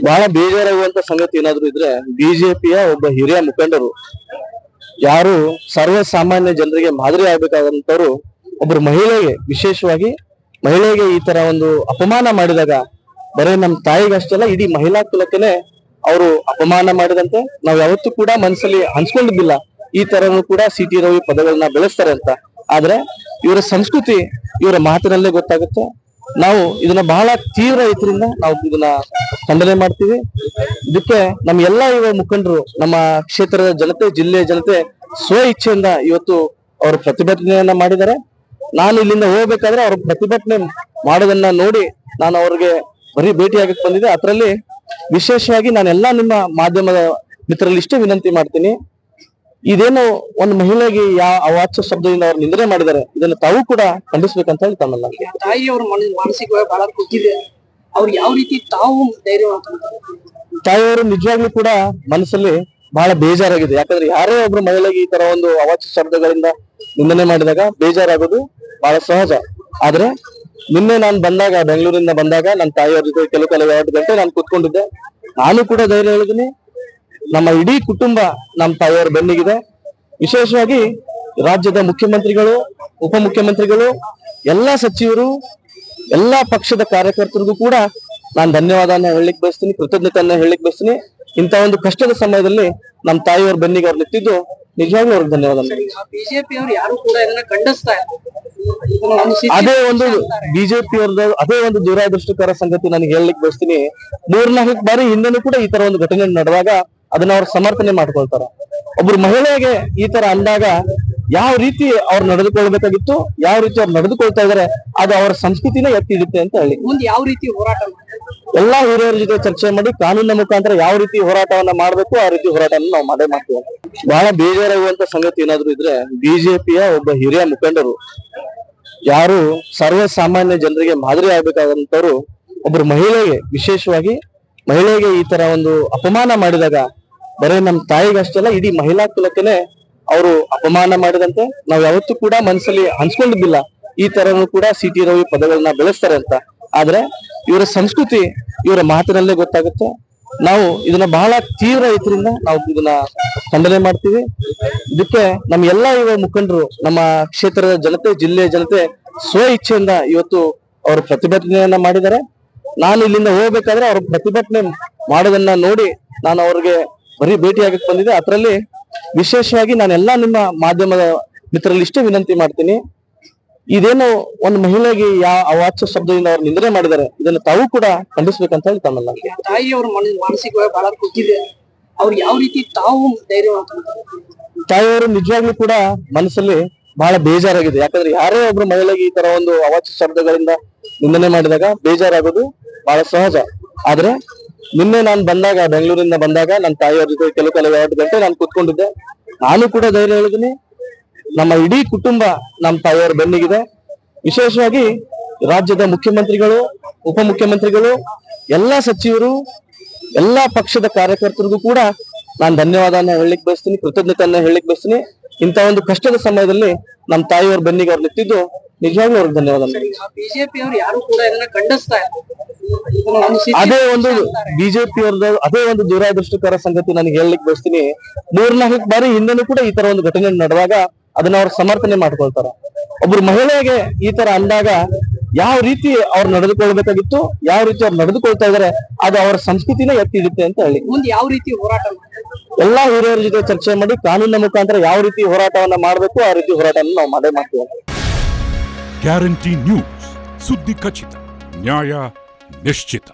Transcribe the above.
ಬಹಳ ಬೇಜಾರಾಗುವಂತ ಸಂಗತಿ ಏನಾದ್ರು ಇದ್ರೆ ಬಿಜೆಪಿಯ ಒಬ್ಬ ಹಿರಿಯ ಮುಖಂಡರು ಯಾರು ಸರ್ವಸಾಮಾನ್ಯ ಜನರಿಗೆ ಮಾದರಿ ಆಗ್ಬೇಕಾದಂತವ್ರು ಒಬ್ರು ಮಹಿಳೆಗೆ ವಿಶೇಷವಾಗಿ ಮಹಿಳೆಗೆ ಈ ತರ ಒಂದು ಅಪಮಾನ ಮಾಡಿದಾಗ ಬರೀ ನಮ್ಮ ತಾಯಿಗಷ್ಟೆಲ್ಲ ಇಡೀ ಮಹಿಳಾ ಕುಲಕ್ಕೇನೆ ಅವರು ಅಪಮಾನ ಮಾಡಿದಂತೆ ನಾವು ಯಾವತ್ತೂ ಕೂಡ ಮನಸ್ಸಲ್ಲಿ ಅನ್ಸ್ಕೊಂಡಿದ್ದಿಲ್ಲ ಈ ತರನು ಕೂಡ ಸಿ.ಟಿ. ರವಿ ಪದಗಳನ್ನ ಬೆಳೆಸ್ತಾರೆ ಅಂತ. ಆದ್ರೆ ಇವರ ಸಂಸ್ಕೃತಿ ಇವರ ಮಾತಿನಲ್ಲೇ ಗೊತ್ತಾಗುತ್ತೆ. ನಾವು ಇದನ್ನ ಬಹಳ ತೀವ್ರ ಇದರಿಂದ ನಾವು ಇದನ್ನ ಖಂಡನೆ ಮಾಡ್ತೀವಿ. ಇದಕ್ಕೆ ನಮ್ಮ ಎಲ್ಲಾ ಯುವ ಮುಖಂಡರು, ನಮ್ಮ ಕ್ಷೇತ್ರದ ಜನತೆ, ಜಿಲ್ಲೆಯ ಜನತೆ ಸ್ವ ಇಚ್ಛೆಯಿಂದ ಇವತ್ತು ಅವರು ಪ್ರತಿಭಟನೆಯನ್ನ ಮಾಡಿದ್ದಾರೆ. ನಾನು ಇಲ್ಲಿಂದ ಹೋಗ್ಬೇಕಾದ್ರೆ ಅವ್ರ ಪ್ರತಿಭಟನೆ ಮಾಡೋದನ್ನ ನೋಡಿ ನಾನು ಅವ್ರಿಗೆ ಬರೀ ಭೇಟಿಯಾಗಕ್ಕೆ ಬಂದಿದ್ದೆ. ಅದರಲ್ಲಿ ವಿಶೇಷವಾಗಿ ನಾನೆಲ್ಲಾ ನಿಮ್ಮ ಮಾಧ್ಯಮದ ಮಿತ್ರರಲ್ಲಿ ಇಷ್ಟೇ ವಿನಂತಿ ಮಾಡ್ತೀನಿ, ಇದೇನು ಒಂದು ಮಹಿಳೆಗೆ ಯಾವ ಅವಾಚ್ಯ ಶಬ್ದದಿಂದ ಅವ್ರು ನಿಂದನೆ ಮಾಡಿದ್ದಾರೆ, ಇದನ್ನ ತಾವು ಕೂಡ ಖಂಡಿಸ್ಬೇಕಂತ ಹೇಳಿ ತಮ್ಮಲ್ಲ. ತಾಯಿಯವ್ರ ಮಾನಸಿಕವಾಗಿ ಬಹಳ ಕುಗ್ಗಿದೆ. ಅವ್ರು ಯಾವ ರೀತಿ ತಾವು ಧೈರ್ಯ ತಾಯಿಯವರು ನಿಜವಾಗ್ಲೂ ಕೂಡ ಮನಸ್ಸಲ್ಲಿ ಬಹಳ ಬೇಜಾರಾಗಿದೆ. ಯಾಕಂದ್ರೆ ಯಾರೇ ಒಬ್ರು ಮಹಿಳೆಗೆ ಈ ತರ ಒಂದು ಅವಾಚ್ಯ ಶಬ್ದಗಳಿಂದ ನಿಂದನೆ ಮಾಡಿದಾಗ ಬೇಜಾರಾಗೋದು ಬಹಳ ಸಹಜ. ಆದ್ರೆ ನಿನ್ನೆ ನಾನು ಬಂದಾಗ, ಬೆಂಗಳೂರಿಂದ ಬಂದಾಗ ನನ್ನ ತಾಯಿಯವ್ರ ಜೊತೆ ಕೆಲವು 2 ಗಂಟೆ ನಾನು ಕೂತ್ಕೊಂಡಿದ್ದೆ. ನಾನು ಕೂಡ ಧೈರ್ಯ ಹೇಳಿದ್ದೀನಿ. ನಮ್ಮ ಇಡೀ ಕುಟುಂಬ ನಮ್ಮ ತಾಯಿಯವರ ಬೆನ್ನಿಗಿದೆ. ವಿಶೇಷವಾಗಿ ರಾಜ್ಯದ ಮುಖ್ಯಮಂತ್ರಿಗಳು, ಉಪಮುಖ್ಯಮಂತ್ರಿಗಳು, ಎಲ್ಲಾ ಸಚಿವರು, ಎಲ್ಲಾ ಪಕ್ಷದ ಕಾರ್ಯಕರ್ತರಿಗೂ ಕೂಡ ನಾನು ಧನ್ಯವಾದನ ಹೇಳಲಿಕ್ಕೆ ಬಯಸ್ತೀನಿ, ಕೃತಜ್ಞತೆಯನ್ನ ಹೇಳಲಿಕ್ಕೆ ಬಯಸ್ತೀನಿ. ಇಂತ ಒಂದು ಕಷ್ಟದ ಸಮಯದಲ್ಲಿ ನಮ್ಮ ತಾಯಿಯವರ ಬೆನ್ನಿಗೆ ಅವ್ರು ನಿಂತಿದ್ದು ನಿಜವಾಗ್ಲೂ ಅವ್ರಿಗೆ ಧನ್ಯವಾದ. ಬಿಜೆಪಿ ಅವರು ಯಾರು ಕೂಡ ಇದನ್ನ ಖಂಡಿಸ್ತಾ ಅದೇ ಒಂದು ಬಿಜೆಪಿ ಅವ್ರದ್ದು ಅದೇ ಒಂದು ದುರಾದೃಷ್ಟಕರ ಸಂಗತಿ ನನಗೆ ಹೇಳಲಿಕ್ಕೆ ಬಯಸ್ತೀನಿ. 3-4 ಬಾರಿ ಹಿಂದೆನೂ ಕೂಡ ಈ ತರ ಒಂದು ಘಟನೆ ನಡೆದಾಗ ಅದನ್ನ ಅವ್ರು ಸಮರ್ಥನೆ ಮಾಡ್ಕೊಳ್ತಾರ. ಒಬ್ರು ಮಹಿಳೆಗೆ ಈ ತರ ಅಂದಾಗ ಯಾವ ರೀತಿ ಅವ್ರು ನಡೆದುಕೊಳ್ಬೇಕಾಗಿತ್ತು, ಯಾವ ರೀತಿ ಅವ್ರು ನಡೆದುಕೊಳ್ತಾ ಇದಾರೆ, ಅದು ಅವರ ಸಂಸ್ಕೃತಿನೇ ಎತ್ತಿ ಹಿಡಿತೆ ಅಂತ ಹೇಳಿ ಮುಂದೆ ಯಾವ ರೀತಿ ಹೋರಾಟ ಎಲ್ಲಾ ಹಿರಿಯರ ಜೊತೆ ಚರ್ಚೆ ಮಾಡಿ ಕಾನೂನಿನ ಮುಖಾಂತರ ಯಾವ ರೀತಿ ಹೋರಾಟವನ್ನ ಮಾಡ್ಬೇಕು ಆ ರೀತಿ ಹೋರಾಟವನ್ನು ನಾವು ಮಾಡೇ ಮಾಡ್ತೀವಿ. ಬಹಳ ಬೇಜಾರಾಗುವಂತ ಸಂಗತಿ ಏನಾದ್ರು ಇದ್ರೆ ಬಿಜೆಪಿಯ ಒಬ್ಬ ಹಿರಿಯ ಮುಖಂಡರು ಯಾರು ಸರ್ವಸಾಮಾನ್ಯ ಜನರಿಗೆ ಮಾದರಿ ಆಗ್ಬೇಕಾದಂತವ್ರು ಒಬ್ರು ಮಹಿಳೆಗೆ ವಿಶೇಷವಾಗಿ ಮಹಿಳೆಗೆ ಈ ತರ ಒಂದು ಅಪಮಾನ ಮಾಡಿದಾಗ ಬರೀ ನಮ್ಮ ತಾಯಿಗಷ್ಟೆಲ್ಲ ಇಡೀ ಮಹಿಳಾ ಕುಲಕ್ಕೇನೆ ಅವರು ಅಪಮಾನ ಮಾಡಿದಂತೆ ನಾವು ಯಾವತ್ತೂ ಕೂಡ ಮನಸ್ಸಲ್ಲಿ ಅನ್ಸ್ಕೊಂಡಿದ್ದಿಲ್ಲ ಈ ತರನು ಕೂಡ ಸಿ.ಟಿ. ರವಿ ಪದಗಳನ್ನ ಬೆಳೆಸ್ತಾರೆ ಅಂತ. ಆದ್ರೆ ಇವರ ಸಂಸ್ಕೃತಿ ಇವರ ಮಾತಿನಲ್ಲೇ ಗೊತ್ತಾಗುತ್ತೆ. ನಾವು ಇದನ್ನ ಬಹಳ ತೀವ್ರ ಇದರಿಂದ ನಾವು ಇದನ್ನ ಖಂಡನೆ ಮಾಡ್ತೀವಿ. ಇದಕ್ಕೆ ನಮ್ಮ ಎಲ್ಲಾ ಯುವ ಮುಖಂಡರು, ನಮ್ಮ ಕ್ಷೇತ್ರದ ಜನತೆ, ಜಿಲ್ಲೆಯ ಜನತೆ ಸ್ವ ಇಚ್ಛೆಯಿಂದ ಇವತ್ತು ಅವರು ಪ್ರತಿಭಟನೆಯನ್ನ ಮಾಡಿದ್ದಾರೆ. ನಾನು ಇಲ್ಲಿಂದ ಹೋಗ್ಬೇಕಾದ್ರೆ ಅವ್ರ ಪ್ರತಿಭಟನೆ ಮಾಡೋದನ್ನ ನೋಡಿ ನಾನು ಅವ್ರಿಗೆ ಬರೀ ಭೇಟಿಯಾಗಕ್ಕೆ ಬಂದಿದ್ದೆ. ಅದರಲ್ಲಿ ವಿಶೇಷವಾಗಿ ನಾನೆಲ್ಲಾ ನಿಮ್ಮ ಮಾಧ್ಯಮದ ಮಿತ್ರರಲ್ಲಿ ಇಷ್ಟೇ ವಿನಂತಿ ಮಾಡ್ತೀನಿ, ಇದೇನು ಒಂದು ಮಹಿಳೆಗೆ ಯಾವ ಅವಾಚ್ಯ ಶಬ್ದದಿಂದ ಅವ್ರು ನಿಂದನೆ ಮಾಡಿದ್ದಾರೆ, ಇದನ್ನ ತಾವು ಕೂಡ ಖಂಡಿಸ್ಬೇಕಂತ ಹೇಳಿ ತಮ್ಮಲ್ಲ. ತಾಯಿಯವ್ರ ಮಾನಸಿಕವಾಗಿ ಬಹಳ ಕುಗ್ಗಿದೆ. ಅವ್ರು ಯಾವ ರೀತಿ ತಾವು ಧೈರ್ಯ ತಾಯಿಯವರು ನಿಜವಾಗ್ಲೂ ಕೂಡ ಮನಸ್ಸಲ್ಲಿ ಬಹಳ ಬೇಜಾರಾಗಿದೆ. ಯಾಕಂದ್ರೆ ಯಾರೇ ಒಬ್ರು ಮಹಿಳೆಗೆ ಈ ತರ ಒಂದು ಅವಾಚ್ಯ ಶಬ್ದಗಳಿಂದ ನಿಂದನೆ ಮಾಡಿದಾಗ ಬೇಜಾರಾಗೋದು ಬಹಳ ಸಹಜ. ಆದ್ರೆ ನಿನ್ನೆ ನಾನು ಬಂದಾಗ, ಬೆಂಗಳೂರಿಂದ ಬಂದಾಗ ನನ್ನ ತಾಯಿಯವ್ರ ಜೊತೆ ಕೆಲವು 2 ಗಂಟೆ ನಾನು ಕೂತ್ಕೊಂಡಿದ್ದೆ. ನಾನು ಕೂಡ ಧೈರ್ಯ ಹೇಳಿದ್ದೀನಿ. ನಮ್ಮ ಇಡೀ ಕುಟುಂಬ ನಮ್ಮ ತಾಯಿಯವರ ಬೆನ್ನಿಗಿದೆ. ವಿಶೇಷವಾಗಿ ರಾಜ್ಯದ ಮುಖ್ಯಮಂತ್ರಿಗಳು, ಉಪಮುಖ್ಯಮಂತ್ರಿಗಳು, ಎಲ್ಲಾ ಸಚಿವರು, ಎಲ್ಲಾ ಪಕ್ಷದ ಕಾರ್ಯಕರ್ತರಿಗೂ ಕೂಡ ನಾನು ಧನ್ಯವಾದನ ಹೇಳಲಿಕ್ಕೆ ಬಯಸ್ತೀನಿ, ಕೃತಜ್ಞತೆಯನ್ನ ಹೇಳಲಿಕ್ಕೆ ಬಯಸ್ತೀನಿ. ಇಂತ ಒಂದು ಕಷ್ಟದ ಸಮಯದಲ್ಲಿ ನಮ್ಮ ತಾಯಿಯವರ ಬೆನ್ನಿಗೆ ಅವ್ರು ನಿಂತಿದ್ದು ನಿಜವಾಗ್ಲೂ ಅವ್ರಿಗೆ ಧನ್ಯವಾದ. ಬಿಜೆಪಿ ಅವರು ಯಾರು ಕೂಡ ಇದನ್ನ ಖಂಡಿಸ್ತಾ ಅದೇ ಒಂದು ಬಿಜೆಪಿ ಅವ್ರದ್ದು ಅದೇ ಒಂದು ದುರಾದೃಷ್ಟಕರ ಸಂಗತಿ ನನಗೆ ಹೇಳಲಿಕ್ಕೆ ಬಯಸ್ತೀನಿ. 3-4 ಬಾರಿ ಹಿಂದೆನೂ ಕೂಡ ಈ ತರ ಒಂದು ಘಟನೆ ನಡೆದಾಗ ಅದನ್ನ ಅವ್ರು ಸಮರ್ಥನೆ ಮಾಡ್ಕೊಳ್ತಾರ. ಒಬ್ರು ಮಹಿಳೆಗೆ ಈ ತರ ಅಂದಾಗ ಯಾವ ರೀತಿ ಅವ್ರು ನಡೆದುಕೊಳ್ಬೇಕಾಗಿತ್ತು, ಯಾವ ರೀತಿ ಅವ್ರು ನಡೆದುಕೊಳ್ತಾ ಇದಾರೆ, ಅದು ಅವರ ಸಂಸ್ಕೃತಿನೇ ಎತ್ತಿ ಹಿಡಿತೆ ಅಂತ ಹೇಳಿ ಮುಂದೆ ಯಾವ ರೀತಿ ಹೋರಾಟ ಎಲ್ಲಾ ಹಿರಿಯರ ಜೊತೆ ಚರ್ಚೆ ಮಾಡಿ ಕಾನೂನಿನ ಮುಖಾಂತರ ಯಾವ ರೀತಿ ಹೋರಾಟವನ್ನ ಮಾಡ್ಬೇಕು ಆ ರೀತಿ ಹೋರಾಟವನ್ನು ನಾವು ಮಾಡೇ ಮಾಡ್ತೀವಿ. ಗ್ಯಾರಂಟಿ ನ್ಯೂಸ್, ಸುದ್ದಿ ಖಚಿತ, ನ್ಯಾಯ ನಿಶ್ಚಿತ.